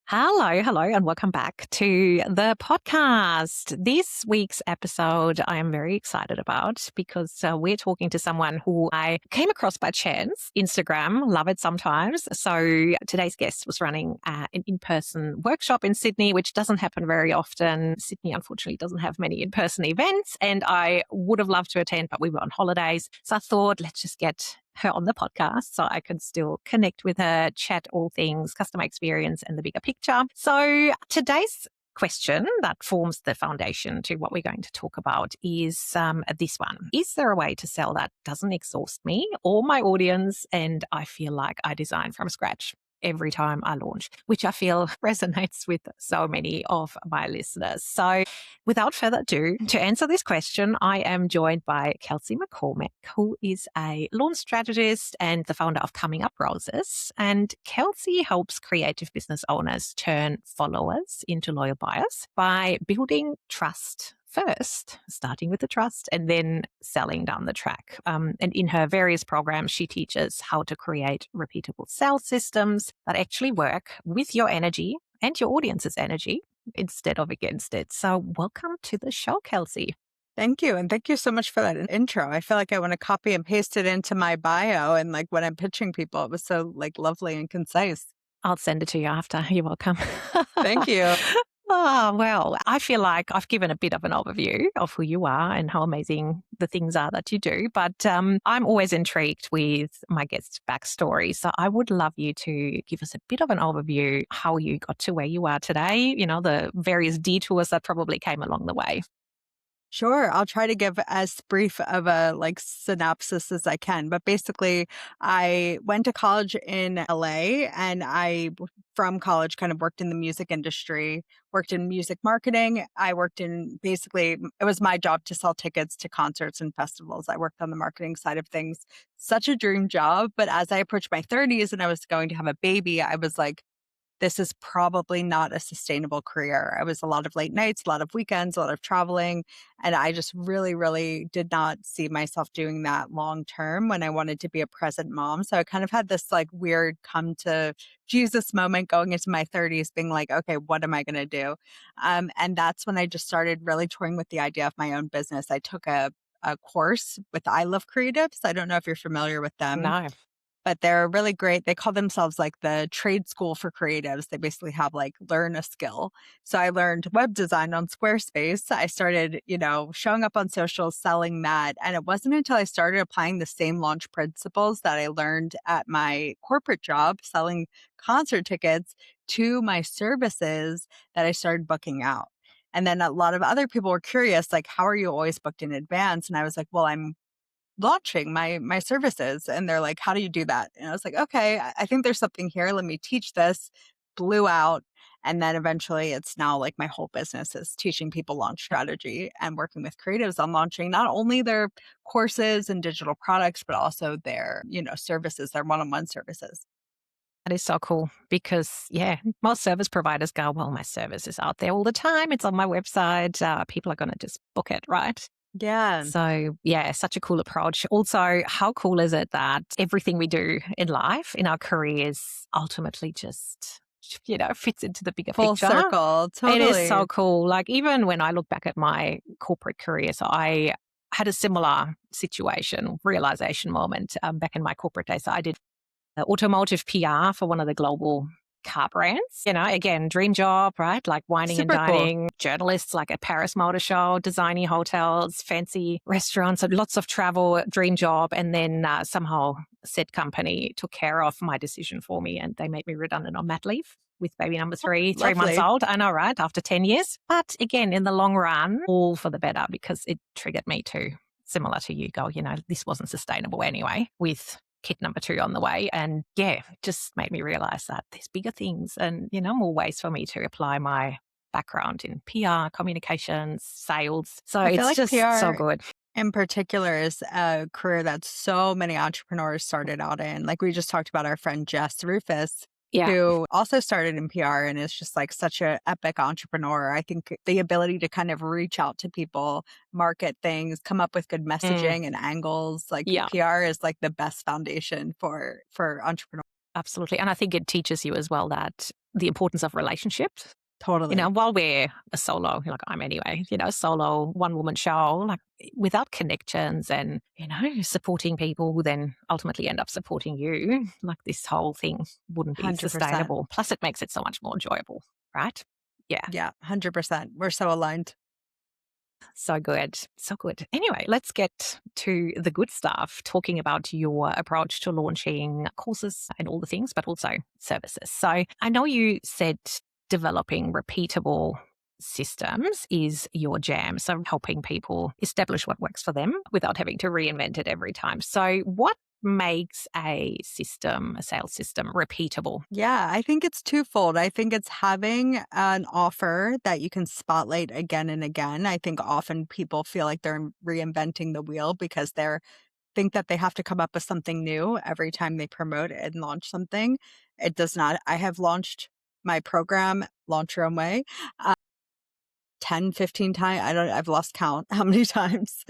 Hello, and welcome back to the podcast. This week's episode I am very excited about because we're talking to someone who I came across by chance. Instagram, love it sometimes. So today's guest was running an in-person workshop in Sydney, which doesn't happen very often. Sydney, unfortunately, doesn't have many in-person events, and I would have loved to attend, but we were on holidays. So I thought, let's just get her on the podcast so I could still connect with her, chat all things customer experience and the bigger picture. So today's question that forms the foundation to what we're going to talk about is this one. Is there a way to sell that doesn't exhaust me or my audience and I feel like I design from scratch every time I launch, which I feel resonates with so many of my listeners. So without further ado, to answer this question, I am joined by Kelsey McCormick, who is a launch strategist and the founder of Coming Up Roses. And Kelsey helps creative business owners turn followers into loyal buyers by building trust first, starting with the trust and then selling down the track. And in her various programs, she teaches how to create repeatable sales systems that actually work with your energy and your audience's energy instead of against it. So welcome to the show, Kelsey. Thank you. And thank you so much for that intro. I feel like I want to copy and paste it into my bio. And like when I'm pitching people, it was so like lovely and concise. I'll send it to you after. You're welcome. Thank you. Oh, well, I feel like I've given a bit of an overview of who you are and how amazing the things are that you do. But I'm always intrigued with my guests' backstory. So I would love you to give us a bit of an overview how you got to where you are today, you know, the various detours that probably came along the way. Sure. I'll try to give as brief of a like synopsis as I can. But basically, I went to college in LA and from college, kind of worked in the music industry, worked in music marketing. I worked in basically, it was my job to sell tickets to concerts and festivals. I worked on the marketing side of things. Such a dream job. But as I approached my 30s and I was going to have a baby, I was like, this is probably not a sustainable career. I was a lot of late nights, a lot of weekends, a lot of traveling. And I just really, really did not see myself doing that long term when I wanted to be a present mom. So I kind of had this like weird come to Jesus moment going into my 30s, being like, okay, what am I going to do? And that's when I just started really toying with the idea of my own business. I took a course with I Love Creatives. I don't know if you're familiar with them, No. but they're really great. They call themselves like the trade school for creatives. They basically have like learn a skill. So I learned web design on Squarespace. I started, showing up on social, selling that. And it wasn't until I started applying the same launch principles that I learned at my corporate job, selling concert tickets, to my services that I started booking out. And then a lot of other people were curious, like, how are you always booked in advance? And I was like, well, I'm launching my services. And they're like, how do you do that? And I was like, okay, I think there's something here. Let me teach this. Blew out. And then eventually it's now like my whole business is teaching people launch strategy and working with creatives on launching not only their courses and digital products, but also their, services, their one-on-one services. That is so cool because, yeah, most service providers go, well, my service is out there all the time. It's on my website. People are going to just book it, right? Yeah. So, yeah, such a cool approach. Also, how cool is it that everything we do in life, in our careers, ultimately just, fits into the bigger Full picture? circle. Totally. It is so cool. Like, even when I look back at my corporate career, so I had a similar situation, realization moment back in my corporate days. So I did automotive PR for one of the global car brands. Again, dream job, right? Like wining and Super cool. dining, journalists like at Paris Motor Show, designing hotels, fancy restaurants, and lots of travel, dream job. And then somehow said company took care of my decision for me and they made me redundant on mat leave with baby number three Lovely. months old. I know, right? After 10 years. But again, in the long run, all for the better because it triggered me to, similar to you, go, this wasn't sustainable anyway with kid number 2 on the way. And yeah, just made me realize that there's bigger things and, more ways for me to apply my background in PR, communications, sales. So I feel it's like just PR so good. in particular is a career that so many entrepreneurs started out in. Like we just talked about our friend Jess Rufus, Yeah. who also started in PR and is just like such an epic entrepreneur. I think the ability to kind of reach out to people, market things, come up with good messaging and angles, like Yeah. PR is like the best foundation for entrepreneurs. Absolutely. And I think it teaches you as well that the importance of relationships. Totally. While we're a solo, like I'm anyway, solo one woman show, like without connections and, supporting people who then ultimately end up supporting you, like this whole thing wouldn't be 100%. sustainable. Plus, it makes it so much more enjoyable, right? Yeah. Yeah, 100%. We're so aligned. So good. So good. Anyway, let's get to the good stuff, talking about your approach to launching courses and all the things, but also services. So I know you said developing repeatable systems is your jam. So helping people establish what works for them without having to reinvent it every time. So what makes a sales system, repeatable? Yeah, I think it's twofold. I think it's having an offer that you can spotlight again and again. I think often people feel like they're reinventing the wheel because they think that they have to come up with something new every time they promote and launch something. It does not. I have launched my program, Launch Your Own Way, 10, 15 times. I've lost count how many times.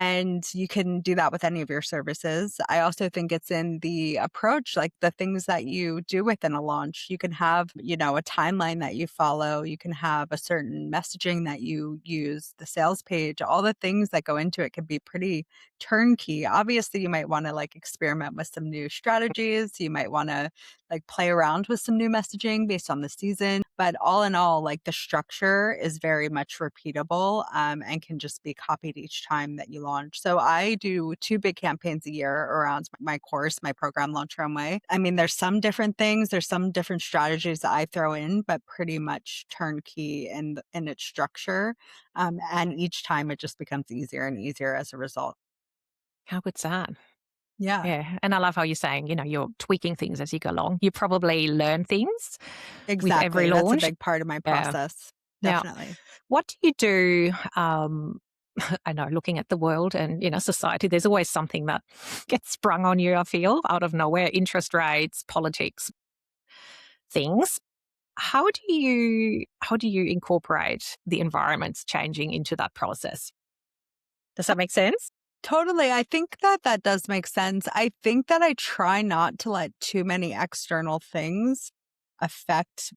And you can do that with any of your services. I also think it's in the approach, like the things that you do within a launch. You can have, a timeline that you follow. You can have a certain messaging that you use, the sales page, all the things that go into it can be pretty turnkey. Obviously, you might want to like experiment with some new strategies. You might want to like play around with some new messaging based on the season. But all in all, like the structure is very much repeatable and can just be copied each time that you launch. So I do 2 big campaigns a year around my course, my program, Launch Your Own Way. I mean, there's some different things, there's some different strategies that I throw in, but pretty much turnkey in its structure. And each time it just becomes easier and easier as a result. How good's that? Yeah, Yeah. And I love how you're saying, you're tweaking things as you go along. You probably learn things with every exactly. That's a launch. big part of my Yeah. process. Now, Definitely. what do you do? I know, looking at the world and, society, there's always something that gets sprung on you, I feel, out of nowhere, interest rates, politics, things. How do you incorporate the environments changing into that process? Does that make sense? Totally. I think that that does make sense. I think that I try not to let too many external things affect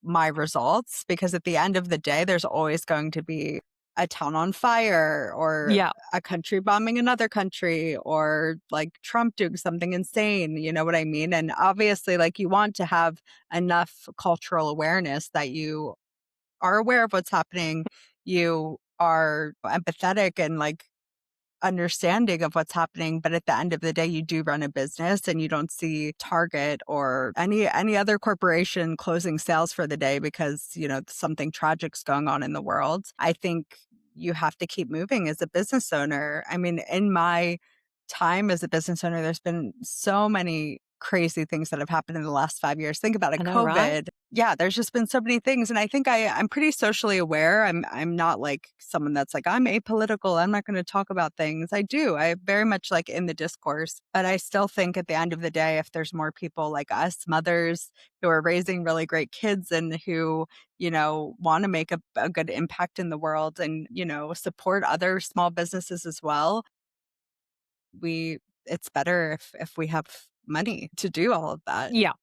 my results because at the end of the day, there's always going to be a town on fire or Yeah. a country bombing another country or like Trump doing something insane. You know what I mean? And obviously, like you want to have enough cultural awareness that you are aware of what's happening. You are empathetic and like understanding of what's happening, but at the end of the day you do run a business and you don't see Target or any other corporation closing sales for the day because something tragic's going on in the world. I think you have to keep moving as a business owner. I mean, in my time as a business owner, there's been so many crazy things that have happened in the last 5 years. Think about it, I know, right? COVID. Yeah, there's just been so many things. And I think I'm pretty socially aware. I'm not like someone that's like, I'm apolitical. I'm not going to talk about things. I very much like in the discourse. But I still think at the end of the day, if there's more people like us, mothers who are raising really great kids and who, want to make a good impact in the world and, support other small businesses as well, it's better if we have money to do all of that. Yeah.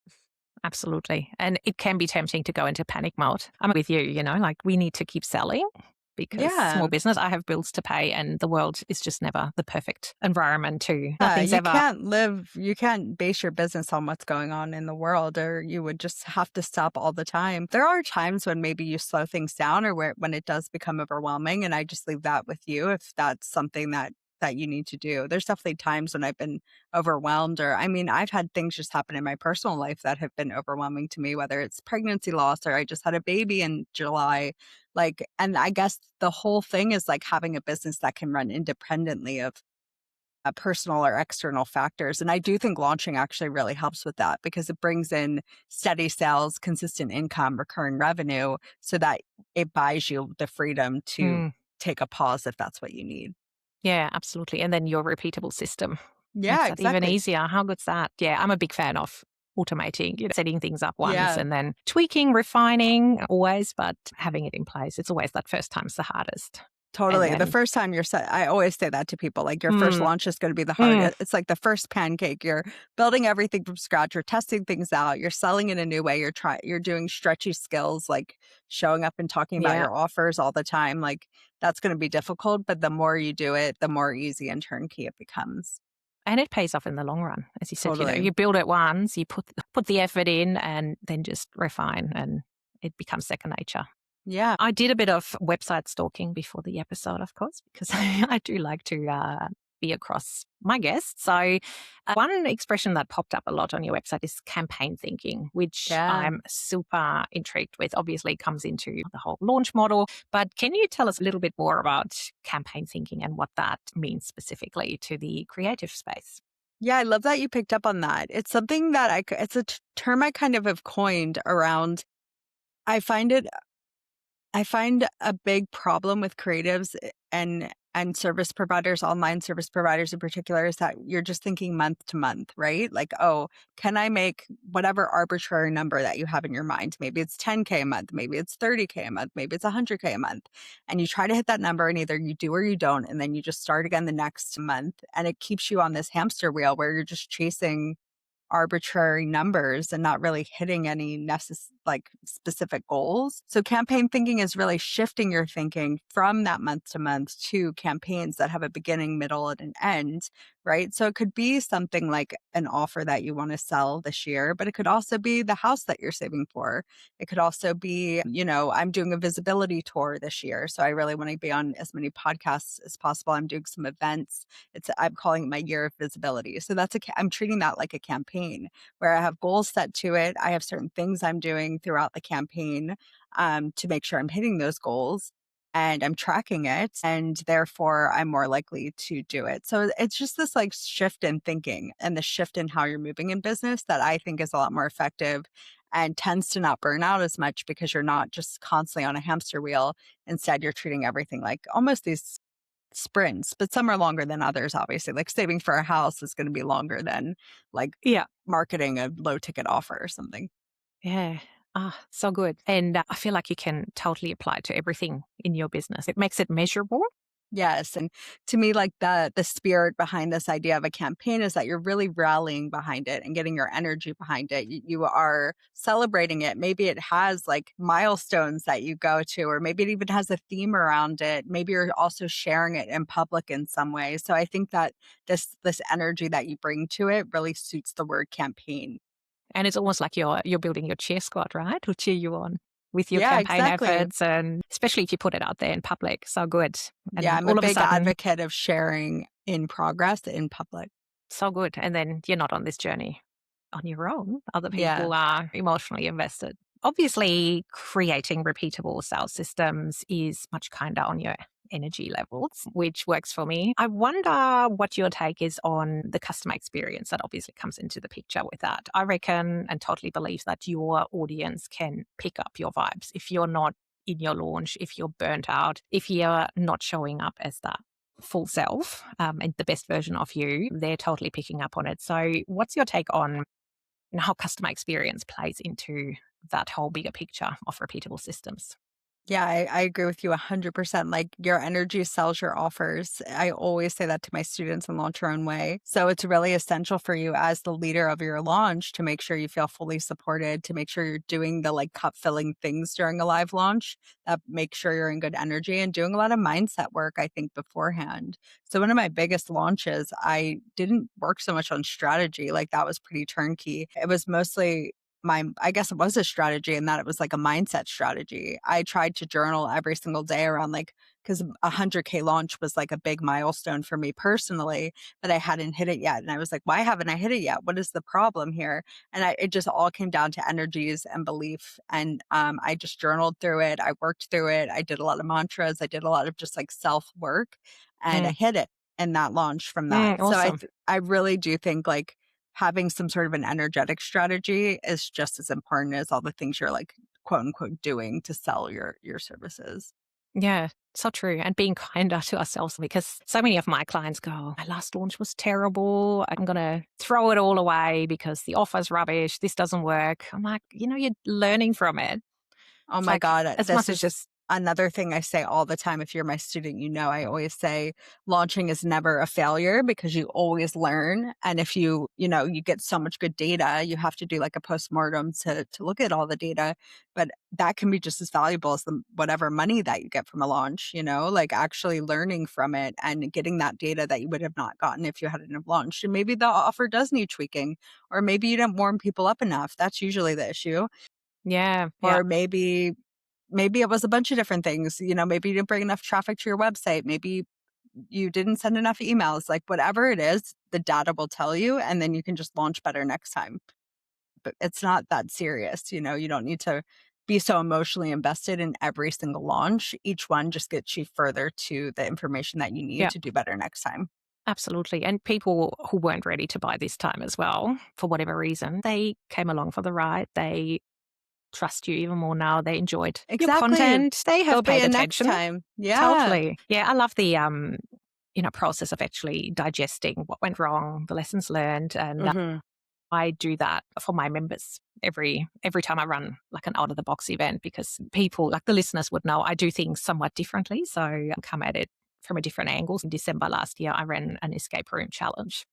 Absolutely. And it can be tempting to go into panic mode. I'm with you, like we need to keep selling because small Yeah. business, I have bills to pay and the world is just never the perfect environment to, nothing's ever. You can't base your business on what's going on in the world, or you would just have to stop all the time. There are times when maybe you slow things down or when it does become overwhelming. And I just leave that with you if that's something that you need to do. There's definitely times when I've been overwhelmed I've had things just happen in my personal life that have been overwhelming to me, whether it's pregnancy loss or I just had a baby in July. And I guess the whole thing is like having a business that can run independently of personal or external factors. And I do think launching actually really helps with that because it brings in steady sales, consistent income, recurring revenue so that it buys you the freedom to Mm, take a pause if that's what you need. yeah, absolutely. And then your repeatable system makes Yeah, that even exactly. easier. How good's that? Yeah, I'm a big fan of automating, setting things up once Yeah. and then tweaking, refining always, but having it in place. It's always that first time's the hardest. And Totally. The then, first time I always say that to people, like your first mm, launch is going to be the mm, hardest. It's like the first pancake. You're building everything from scratch. You're testing things out. You're selling in a new way. You're doing stretchy skills, like showing up and talking about yeah. your offers all the time. Like that's going to be difficult, but the more you do it, the more easy and turnkey it becomes. And it pays off in the long run. As you said, Totally. you build it once, you put the effort in and then just refine and it becomes second nature. Yeah. I did a bit of website stalking before the episode, of course, because I do like to be across my guests. So, one expression that popped up a lot on your website is campaign thinking, which Yeah. I'm super intrigued with. Obviously, it comes into the whole launch model. But can you tell us a little bit more about campaign thinking and what that means specifically to the creative space? Yeah, I love that you picked up on that. It's something that it's a term I kind of have coined around. I find it I find a big problem with creatives and service providers, online service providers in particular, is that you're just thinking month to month, right? Like, oh, can I make whatever arbitrary number that you have in your mind? Maybe it's 10K a month, maybe it's 30K a month, maybe it's 100K a month. And you try to hit that number and either you do or you don't. And then you just start again the next month. And it keeps you on this hamster wheel where you're just chasing arbitrary numbers and not really hitting any like specific goals. So campaign thinking is really shifting your thinking from that month to month to campaigns that have a beginning, middle, and an end, right? So it could be something like an offer that you want to sell this year, but it could also be the house that you're saving for. It could also be, I'm doing a visibility tour this year. So I really want to be on as many podcasts as possible. I'm doing some events. I'm calling it my year of visibility. So I'm treating that like a campaign where I have goals set to it. I have certain things I'm doing throughout the campaign to make sure I'm hitting those goals and I'm tracking it. And therefore, I'm more likely to do it. So it's just this like shift in thinking and the shift in how you're moving in business that I think is a lot more effective and tends to not burn out as much because you're not just constantly on a hamster wheel. Instead, you're treating everything like almost these sprints, but some are longer than others, obviously. Like saving for a house is going to be longer than like Yeah. marketing a low ticket offer or something. Yeah. Ah, so good. And I feel like you can totally apply to everything in your business. It makes it measurable. Yes, and to me, like the spirit behind this idea of a campaign is that you're really rallying behind it and getting your energy behind it. You are celebrating it. Maybe it has like milestones that you go to, or maybe it even has a theme around it. Maybe you're also sharing it in public in some way. So I think that this energy that you bring to it really suits the word campaign. And it's almost like you're building your cheer squad, right? Who cheer you on with your Yeah, campaign exactly. efforts, and especially if you put it out there in public. So good. Yeah, And I'm a all of a big sudden, advocate of sharing in progress in public. so good. And then you're not on this journey on your own. Other Yeah. people are emotionally invested. Obviously, creating repeatable sales systems is much kinder on your energy levels, which works for me. I wonder what your take is on the customer experience that obviously comes into the picture with that. I reckon and totally believe that your audience can pick up your vibes if you're not in your launch, if you're burnt out, if you're not showing up as that full self and the best version of you, they're totally picking up on it. So, what's your take on how customer experience plays into that whole bigger picture of repeatable systems? Yeah, I agree with you 100%. Like your energy sells your offers. I always say that to my students in Launch Your Own Way. So it's really essential for you as the leader of your launch to make sure you feel fully supported, to make sure you're doing the like cup filling things during a live launch that make sure you're in good energy and doing a lot of mindset work, I think, beforehand. So one of my biggest launches, I didn't work so much on strategy. Like that was pretty turnkey. It was mostly I guess it was a strategy and that it was like a mindset strategy. I tried to journal every single day around like, because 100K launch was like a big milestone for me personally, but I hadn't hit it yet. And I was like, why haven't I hit it yet? What is the problem here? And it just all came down to energies and belief. And I just journaled through it. I worked through it. I did a lot of mantras. I did a lot of just like self work and I Mm, hit it in that launch from that. mm, So awesome. I really do think like having some sort of an energetic strategy is just as important as all the things you're like quote unquote doing to sell your services. Yeah, so true. And being kinder to ourselves because so many of my clients go, my last launch was terrible. I'm going to throw it all away because the offer's rubbish. This doesn't work. I'm like, you're learning from it. Oh It's my like god, as much as just another thing I say all the time, if you're my student, I always say launching is never a failure because you always learn. And if you get so much good data, you have to do like a postmortem to look at all the data. But that can be just as valuable as whatever money that you get from a launch, like actually learning from it and getting that data that you would have not gotten if you hadn't have launched. And maybe the offer does need tweaking, or maybe you didn't warm people up enough. That's usually the issue. Yeah. Yeah. Or maybe it was a bunch of different things. Maybe you didn't bring enough traffic to your website. Maybe you didn't send enough emails. Like whatever it is, the data will tell you, and then you can just launch better next time. But it's not that serious. You don't need to be so emotionally invested in every single launch. Each one just gets you further to the information that you need Yeah. to do better next time. Absolutely. And people who weren't ready to buy this time as well, for whatever reason, they came along for the ride. They trust you even more now. They enjoyed your Exactly. content. They They'll have be paid in next attention. time. Yeah. Totally. Yeah, I love the process of actually digesting what went wrong, the lessons learned, and Hmm. I do that for my members every time I run like an out of the box event, because people like the listeners would know I do things somewhat differently. So I come at it from a different angle. In December last year, I ran an escape room challenge,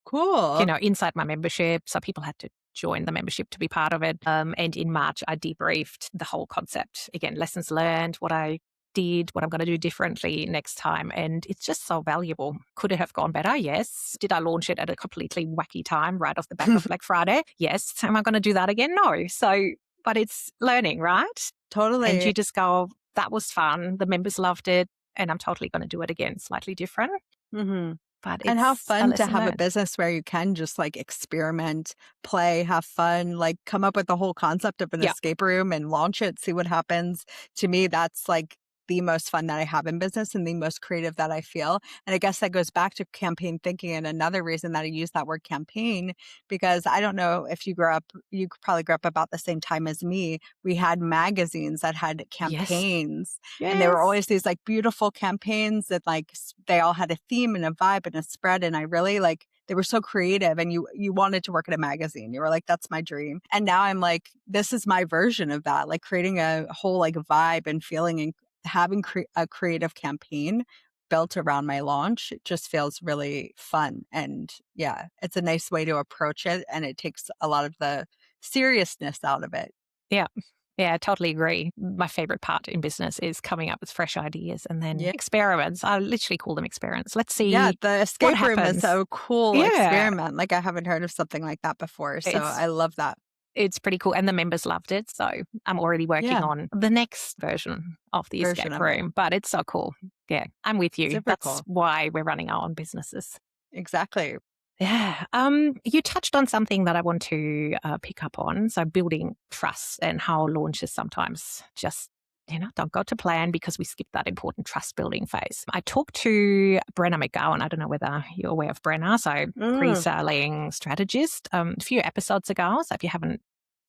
Cool. inside my membership. So people had to join the membership to be part of it. And in March, I debriefed the whole concept. Again, lessons learned, what I did, what I'm going to do differently next time. And it's just so valuable. Could it have gone better? Yes. Did I launch it at a completely wacky time right off the back of Black Friday? Yes. Am I going to do that again? No. So, but it's learning, right? And Totally. you just go, that was fun. The members loved it. And I'm totally going to do it again, slightly different. Hmm. But And how it's a fun to lesson have a learned. business where you can just like experiment, play, have fun, like come up with the whole concept of an Yeah. escape room and launch it, see what happens. To me, that's like the most fun that I have in business and the most creative that I feel. And I guess that goes back to campaign thinking. And another reason that I use that word campaign, because I don't know if you probably grew up about the same time as me. We had magazines that had Yes. campaigns, and they were Yes. always these like beautiful campaigns that like they all had a theme and a vibe and a spread. And I really like they were so creative, and you wanted to work at a magazine. You were like, that's my dream. And now I'm like, this is my version of that, like creating a whole like vibe and feeling and having a creative campaign built around my launch. It just feels really fun. And yeah, it's a nice way to approach it. And it takes a lot of the seriousness out of it. Yeah. Yeah, I totally agree. My favorite part in business is coming up with fresh ideas and then Yeah. experiments. I literally call them experiments. Let's Yeah, see the what escape room is happens. a cool Yeah, experiment. Like, I haven't heard of something like that before, so it's I love that. it's pretty cool. And the members loved it. So I'm already working Yeah, on the next version of the version escape of it. room. But it's so cool. Yeah, I'm with you. Super That's cool. why we're running our own businesses. Exactly. Yeah. You touched on something that I want to pick up on. So building trust and how launches sometimes just, don't go to plan because we skip that important trust building phase. I talked to Brenna McGowan. I don't know whether you're aware of Brenna. So Mm. pre-selling strategist a few episodes ago. So if you haven't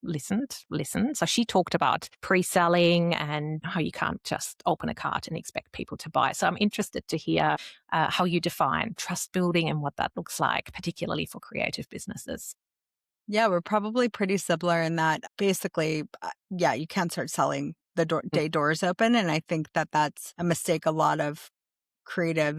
listened, listen. So she talked about pre-selling and how you can't just open a cart and expect people to buy. So I'm interested to hear how you define trust building and what that looks like, particularly for creative businesses. Yeah, we're probably pretty similar in that basically, yeah, you can't start selling the Mm. day doors open, and I think that that's a mistake a lot of creative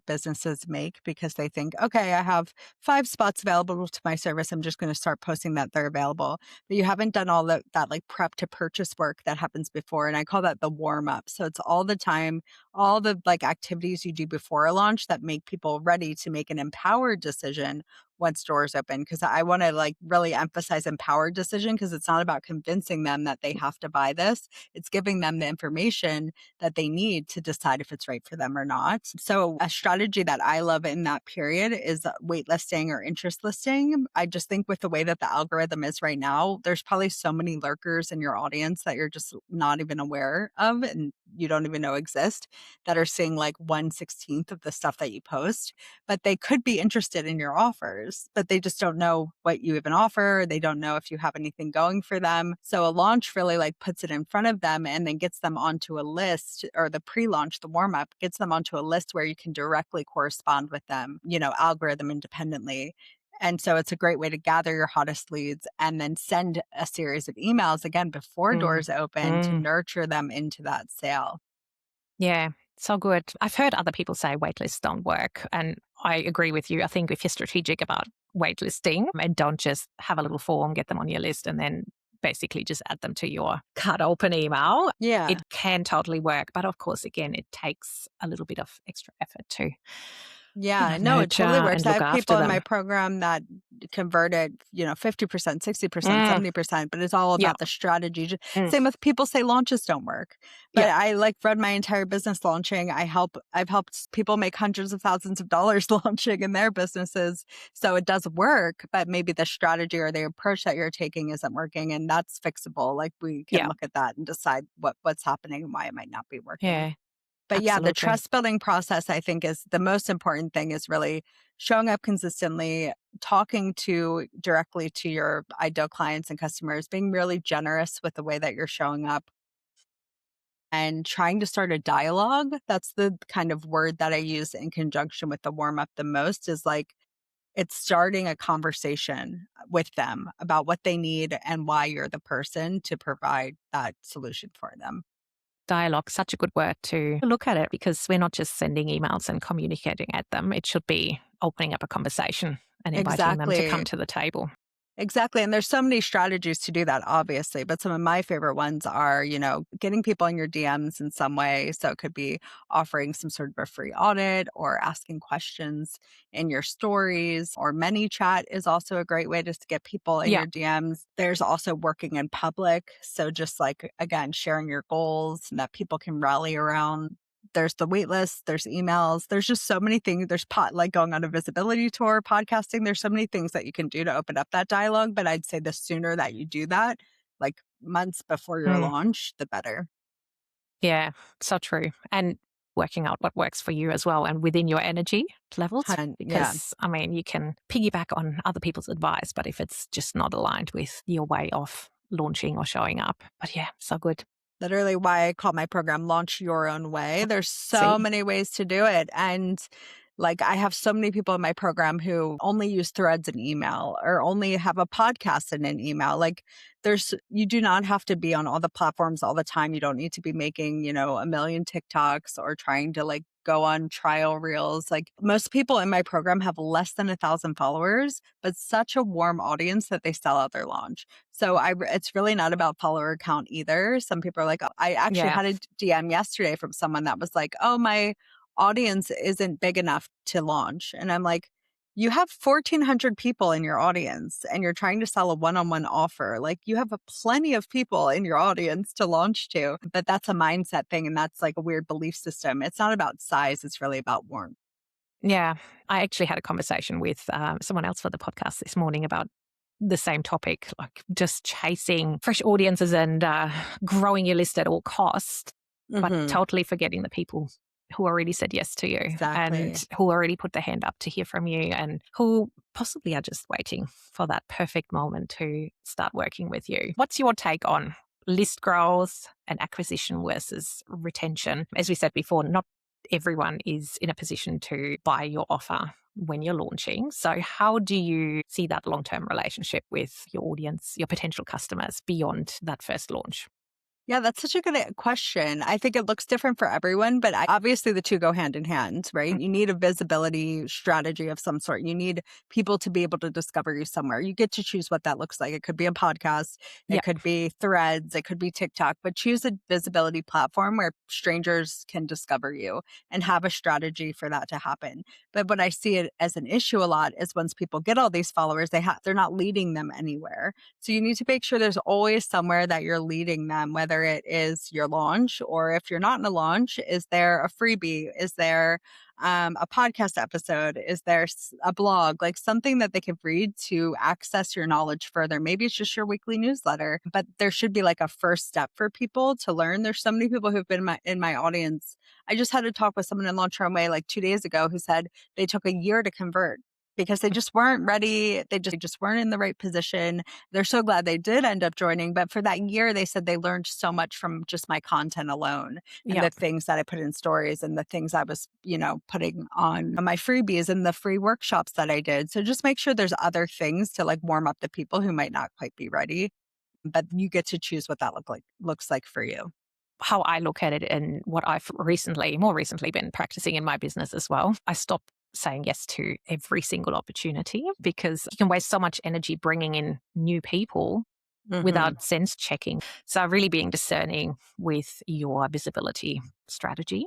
businesses make because they think, okay, I have 5 spots available to my service. I'm just going to start posting that they're available. But you haven't done all that like prep to purchase work that happens before. And I call that the warm up. So it's all the time, all the like activities you do before a launch that make people ready to make an empowered decision once doors open. Cause I want to like really emphasize empowered decision because it's not about convincing them that they have to buy this. It's giving them the information that they need to decide if it's right for them or not. So a strategy that I love in that period is wait listing or interest listing. I just think with the way that the algorithm is right now, there's probably so many lurkers in your audience that you're just not even aware of and you don't even know exist that are seeing like 1/16th of the stuff that you post, but they could be interested in your offers, but they just don't know what you even offer. They don't know if you have anything going for them. So a launch really like puts it in front of them and then gets them onto a list, or the pre-launch, the warm up gets them onto a list where you can directly correspond with them, algorithm independently. And so it's a great way to gather your hottest leads and then send a series of emails again before Mm. doors open to Mm. nurture them into that sale. Yeah, so good. I've heard other people say waitlists don't work, and I agree with you. I think if you're strategic about waitlisting and don't just have a little form, get them on your list, and then basically just add them to your cart open email, Yeah. it can totally work. But of course, again, it takes a little bit of extra effort to, Yeah, no, it nurture totally works. and I look have after people in my them. program that converted, 50%, 60%, Mm, 70%, but it's all yeah. about the strategy. Mm, Same with people say launches don't work. yeah. But I like run my entire business launching. I've helped people make hundreds of thousands of dollars launching in their businesses. So it does work, but maybe the strategy or the approach that you're taking isn't working, and that's fixable. Like we can Yeah. look at that and decide what's happening and why it might not be working. Yeah. But yeah, the Absolutely. trust building process, I think, is the most important thing, is really showing up consistently, talking to directly to your ideal clients and customers, being really generous with the way that you're showing up, and trying to start a dialogue. That's the kind of word that I use in conjunction with the warm up the most, is like it's starting a conversation with them about what they need and why you're the person to provide that solution for them. Dialogue, such a good word to look at it, because we're not just sending emails and communicating at them. It should be opening up a conversation and inviting them to come Exactly. to the table. Exactly. And there's so many strategies to do that, obviously. But some of my favorite ones are, getting people in your DMs in some way. So it could be offering some sort of a free audit or asking questions in your stories, or many chat is also a great way just to get people in Yeah. your DMs. There's also working in public. So just like, again, sharing your goals that people can rally around. There's the wait list, there's emails, there's just so many things. There's like going on a visibility tour, podcasting. There's so many things that you can do to open up that dialogue. But I'd say the sooner that you do that, like months before your Mm. launch, the better. Yeah. So true. And working out what works for you as well and within your energy levels. Yeah. Because, I mean, you can piggyback on other people's advice, but if it's just not aligned with your way of launching or showing up. But yeah, so good. Literally why I call my program Launch Your Own Way. There's so See? many ways to do it. And like I have so many people in my program who only use threads and email, or only have a podcast and an email. Like you do not have to be on all the platforms all the time. You don't need to be making, a million TikToks or trying to like go on trial reels. Like most people in my program have less than 1,000 followers, but such a warm audience that they sell out their launch. So it's really not about follower count either. Some people are like, oh, I actually Yeah. had a DM yesterday from someone that was like, oh, my audience isn't big enough to launch. And I'm like, you have 1,400 people in your audience and you're trying to sell a one-on-one offer. Like you have plenty of people in your audience to launch to, but that's a mindset thing. And that's like a weird belief system. It's not about size. It's really about warmth. Yeah. I actually had a conversation with someone else for the podcast this morning about the same topic, like just chasing fresh audiences and growing your list at all costs, but Hmm. totally forgetting the people who already said yes to you Exactly. and who already put their hand up to hear from you and who possibly are just waiting for that perfect moment to start working with you. What's your take on list growth and acquisition versus retention? As we said before, not everyone is in a position to buy your offer when you're launching. So, how do you see that long term relationship with your audience, your potential customers beyond that first launch? Yeah, that's such a good question. I think it looks different for everyone, but obviously the two go hand in hand, right? Mm, You need a visibility strategy of some sort. You need people to be able to discover you somewhere. You get to choose what that looks like. It could be a podcast, yeah, it could be threads, it could be TikTok, but choose a visibility platform where strangers can discover you and have a strategy for that to happen. But what I see it as an issue a lot is once people get all these followers, they're not leading them anywhere. So you need to make sure there's always somewhere that you're leading them, whether it is your launch, or if you're not in a launch, is there a freebie? Is there a podcast episode? Is there a blog, like something that they can read to access your knowledge further? Maybe it's just your weekly newsletter, but there should be like a first step for people to learn. There's so many people who've been in my audience. I just had a talk with someone in Launch Your Own Way like 2 days ago who said they took a year to convert because they just weren't ready. They just weren't in the right position. They're so glad they did end up joining. But for that year, they said they learned so much from just my content alone and Yeah. the things that I put in stories and the things I was, putting on my freebies and the free workshops that I did. So just make sure there's other things to like warm up the people who might not quite be ready, but you get to choose what that looks like for you. How I look at it and what I've more recently been practicing in my business as well. I stopped saying yes to every single opportunity because you can waste so much energy bringing in new people Hmm. without sense checking. So really being discerning with your visibility strategy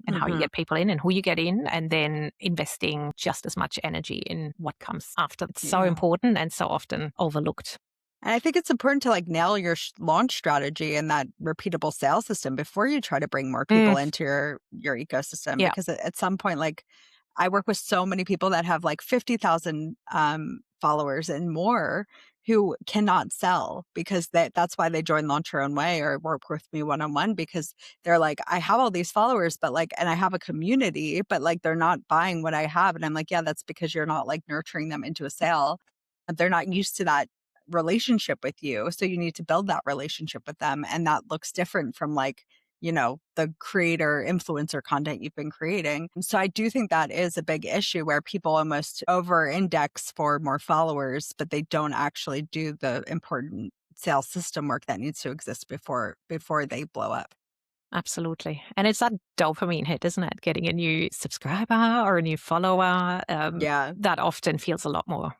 and how you Hmm. get people in and who you get in, and then investing just as much energy in what comes after. It's so Yeah. important and so often overlooked. And I think it's important to like nail your launch strategy and that repeatable sales system before you try to bring more Mm, people into your ecosystem. yeah. Because at some point, like I work with so many people that have like 50,000 followers and more who cannot sell because that's why they join Launch Your Own Way or work with me one on one because they're like, I have all these followers, but like, and I have a community, but like they're not buying what I have. And I'm like, yeah, that's because you're not like nurturing them into a sale. They're not used to that relationship with you. So you need to build that relationship with them. And that looks different from like, the creator influencer content you've been creating. So I do think that is a big issue where people almost over index for more followers, but they don't actually do the important sales system work that needs to exist before they blow up. Absolutely. And it's that dopamine hit, isn't it? Getting a new subscriber or a new follower. Yeah. That often feels a lot more,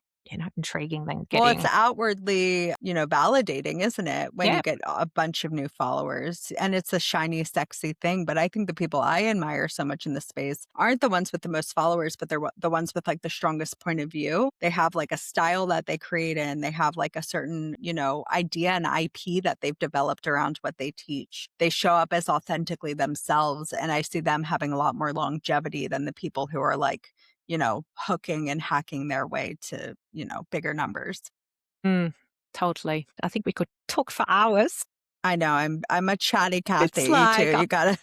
intriguing than Well, it's getting, outwardly, validating, isn't it? When yeah, you get a bunch of new followers and it's a shiny, sexy thing. But I think the people I admire so much in this space aren't the ones with the most followers, but they're the ones with like the strongest point of view. They have like a style that they create in. They have like a certain, idea and IP that they've developed around what they teach. They show up as authentically themselves. And I see them having a lot more longevity than the people who are like, hooking and hacking their way to, bigger numbers. mm, totally. I think we could talk for hours. I know I'm a chatty It's Cathy too. like You gotta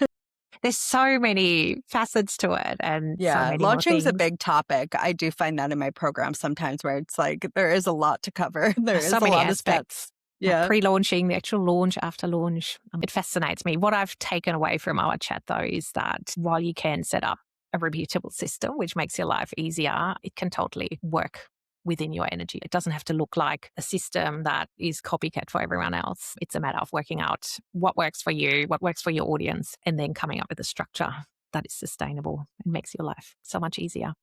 there's so many facets to it and so yeah, many more launching's a things. big topic. I do find that in my program sometimes where it's like there is a lot to cover. There There's so is a many lot of steps. aspects. Like Yeah. pre-launching, the actual launch, after launch. It fascinates me. What I've taken away from our chat though is that while you can set up a repeatable system, which makes your life easier, it can totally work within your energy. It doesn't have to look like a system that is copycat for everyone else. It's a matter of working out what works for you, what works for your audience, and then coming up with a structure that is sustainable and makes your life so much easier.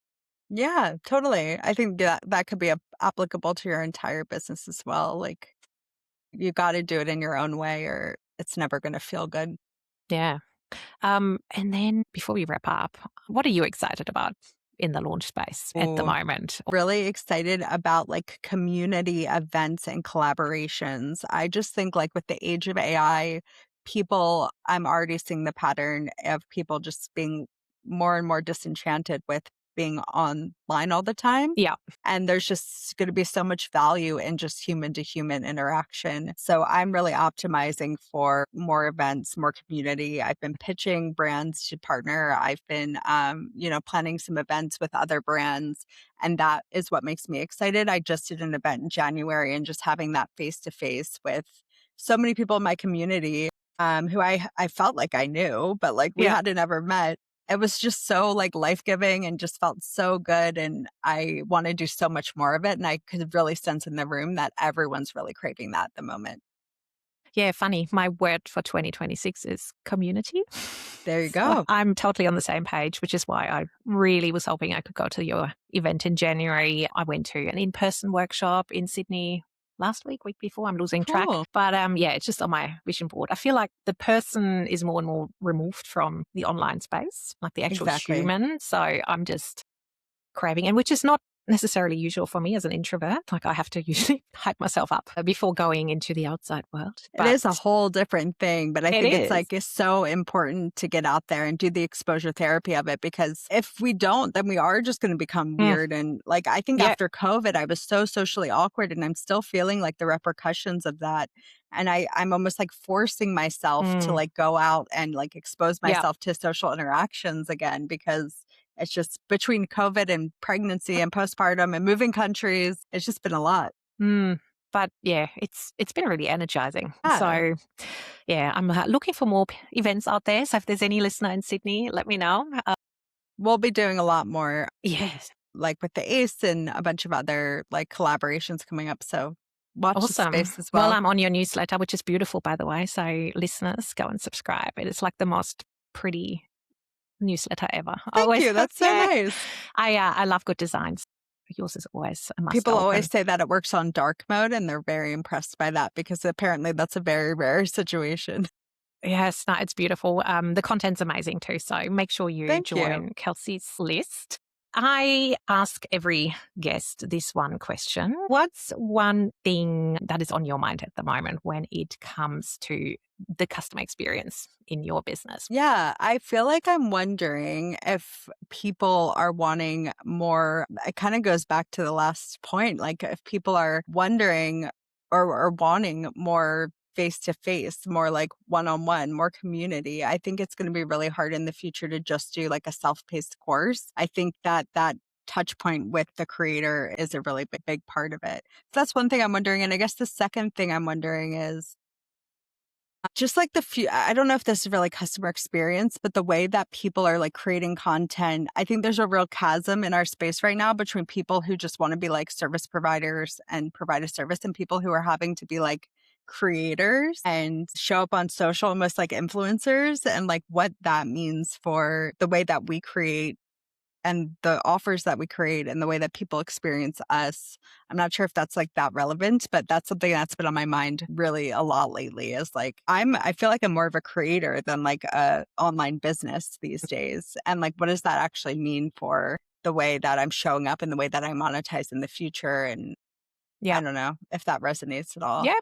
Yeah, totally. I think that could be applicable to your entire business as well. Like you got to do it in your own way or it's never going to feel good. Yeah. And then before we wrap up, what are you excited about in the launch space at the Ooh. moment? Really excited about like community events and collaborations. I just think like with the age of AI, I'm already seeing the pattern of people just being more and more disenchanted with being online all the time. Yeah. And there's just going to be so much value in just human to human interaction. So I'm really optimizing for more events, more community. I've been pitching brands to partner. I've been, planning some events with other brands. And that is what makes me excited. I just did an event in January and just having that face to face with so many people in my community who I felt like I knew, but like we Yeah. hadn't ever met. It was just so like life-giving and just felt so good. And I want to do so much more of it. And I could really sense in the room that everyone's really craving that at the moment. Yeah, funny. My word for 2026 is community. There you So go. I'm totally on the same page, which is why I really was hoping I could go to your event in January. I went to an in-person workshop in Sydney last week before. I'm losing track. Cool. But yeah, it's just on my vision board. I feel like the person is more and more removed from the online space, like the actual Exactly. human. So I'm just craving, and which is not necessarily usual for me as an introvert. Like I have to usually hype myself up before going into the outside world. It But is a whole different thing, but I it think it's is. like it's so important to get out there and do the exposure therapy of it because if we don't, then we are just going to become Mm, weird. And like I think yeah. after COVID, I was so socially awkward and I'm still feeling like the repercussions of that. And I'm almost like forcing myself to Mm, like go out and like expose yeah. myself to social interactions again because It's just between COVID and pregnancy and postpartum and moving countries, it's just been a lot. Mm. But yeah, it's been really energizing. Yeah. So yeah, I'm looking for more events out there. So if there's any listener in Sydney, let me know. We'll be doing a lot more, Yes. like with the ACE and a bunch of other like collaborations coming up. So watch the Awesome. space as Well, well. I'm on your newsletter, which is beautiful, by the way. So listeners, go and subscribe. It is like the most pretty newsletter ever. I Thank always, you. That's so yeah, nice. I love good designs. Yours is always a must People always open. say that it works on dark mode, and they're very impressed by that because apparently that's a very rare situation. Yes, no, it's beautiful. The content's amazing too. So make sure you Thank you. join Kelsey's list. I ask every guest this one question. What's one thing that is on your mind at the moment when it comes to the customer experience in your business? Yeah, I feel like I'm wondering if people are wanting more. It kind of goes back to the last point. Like, if people are wondering or wanting more face to face, more like one on one, more community, I think it's going to be really hard in the future to just do like a self paced course. I think that touch point with the creator is a really big part of it. So that's one thing I'm wondering. And I guess the second thing I'm wondering is, just like I don't know if this is really customer experience, but the way that people are like creating content, I think there's a real chasm in our space right now between people who just want to be like service providers and provide a service and people who are having to be like creators and show up on social almost like influencers, and like what that means for the way that we create and the offers that we create and the way that people experience us. I'm not sure if that's like that relevant, but that's something that's been on my mind really a lot lately, is like I feel like I'm more of a creator than like a online business these days. And like what does that actually mean for the way that I'm showing up and the way that I monetize in the future? And Yeah. I don't know if that resonates at all. Yeah.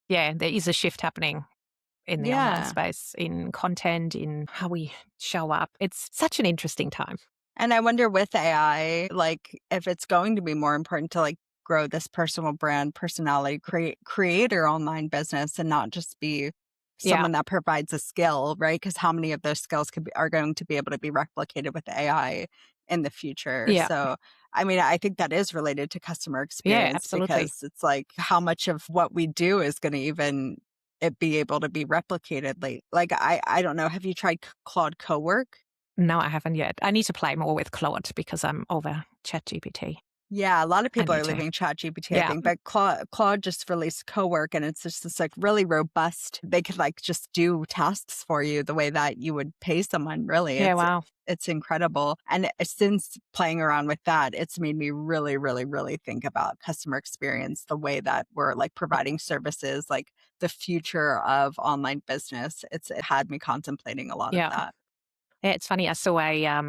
Yeah. There is a shift happening in the online Yeah. space, in content, in how we show up. It's such an interesting time. And I wonder with AI, like if it's going to be more important to like grow this personal brand, personality, create your online business and not just be Yeah. someone that provides a skill, right? Because how many of those skills are going to be able to be replicated with AI in the future? Yeah. So, I mean, I think that is related to customer Yeah, experience absolutely. because it's like how much of what we do is going to even it be able to be replicated. Like I don't know. Have you tried Claude Cowork? No, I haven't yet. I need to play more with Claude because I'm over ChatGPT. Yeah, a lot of I people need are to. leaving ChatGPT, I Yeah. think, but Claude just released Cowork, and it's just this like really robust. They could like just do tasks for you the way that you would pay someone. Really, Yeah, wow. it's incredible. And since playing around with that, it's made me really, really, really think about customer experience, the way that we're like providing services, like the future of online business. It had me contemplating a lot of Yeah. that. Yeah, it's funny. I saw a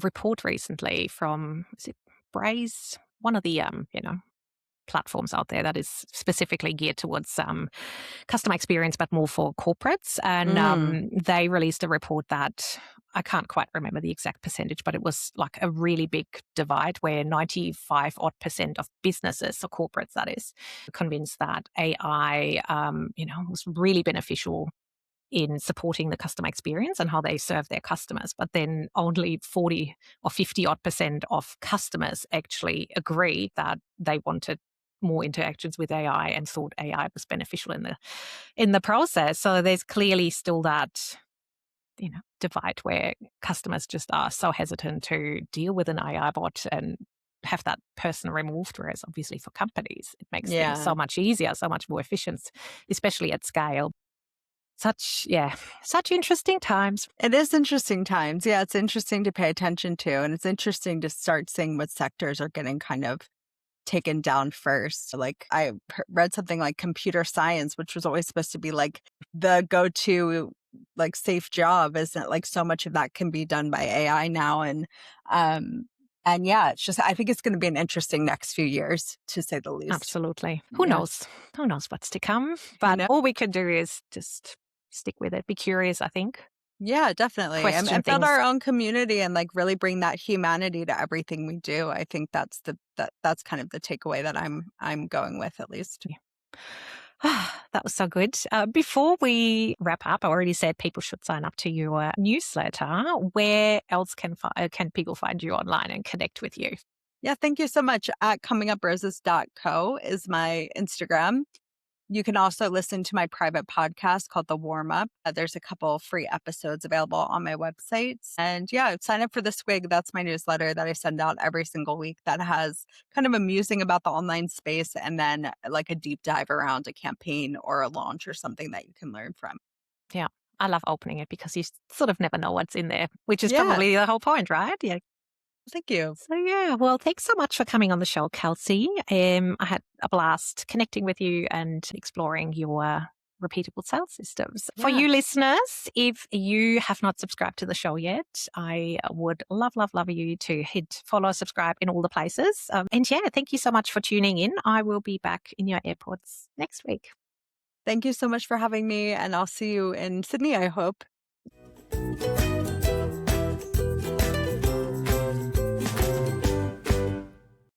report recently from, is it Braze? One of the, platforms out there that is specifically geared towards customer experience, but more for corporates. And Mm, they released a report that I can't quite remember the exact percentage, but it was like a really big divide where 95 odd percent of businesses, or corporates that is, convinced that AI, was really beneficial in supporting the customer experience and how they serve their customers. But then only 40 or 50 odd percent of customers actually agreed that they wanted more interactions with AI and thought AI was beneficial in the process. So there's clearly still that, divide where customers just are so hesitant to deal with an AI bot and have that person removed. Whereas obviously for companies, it makes things yeah. so much easier, so much more efficient, especially at scale. Such interesting times. It is interesting times. Yeah, it's interesting to pay attention to. And it's interesting to start seeing what sectors are getting kind of taken down first. Like read something like computer science, which was always supposed to be like the go-to like safe job, isn't it? Like so much of that can be done by AI now. And yeah, it's just I think it's going to be an interesting next few years, to say the least. Absolutely. Who Yeah. knows? Who knows what's to come? Who But knows? all we can do is just stick with it, be curious, I think, Yeah, definitely. question And build things. our own community and like really bring that humanity to everything we do. I think that's that's kind of the takeaway that I'm going with, at least. That was so good. Before we wrap up, I already said people should sign up to your newsletter. Where else can people find you online and connect with you? Yeah, thank you so much. At cominguproses.co is my Instagram. You can also listen to my private podcast called The Warm Up. There's a couple free episodes available on my website. And yeah, sign up for the Swig. That's my newsletter that I send out every single week that has kind of a musing about the online space and then like a deep dive around a campaign or a launch or something that you can learn from. Yeah. I love opening it because you sort of never know what's in there, which is Yeah, probably the whole point, right? Yeah. thank you. So yeah, well, thanks so much for coming on the show, Kelsey. I had a blast connecting with you and exploring your repeatable sales systems. For Yeah. you listeners, if you have not subscribed to the show yet, I would love, love, love you to hit follow, subscribe in all the places. And yeah, thank you so much for tuning in. I will be back in your airports next week. Thank you so much for having me. And I'll see you in Sydney, I hope.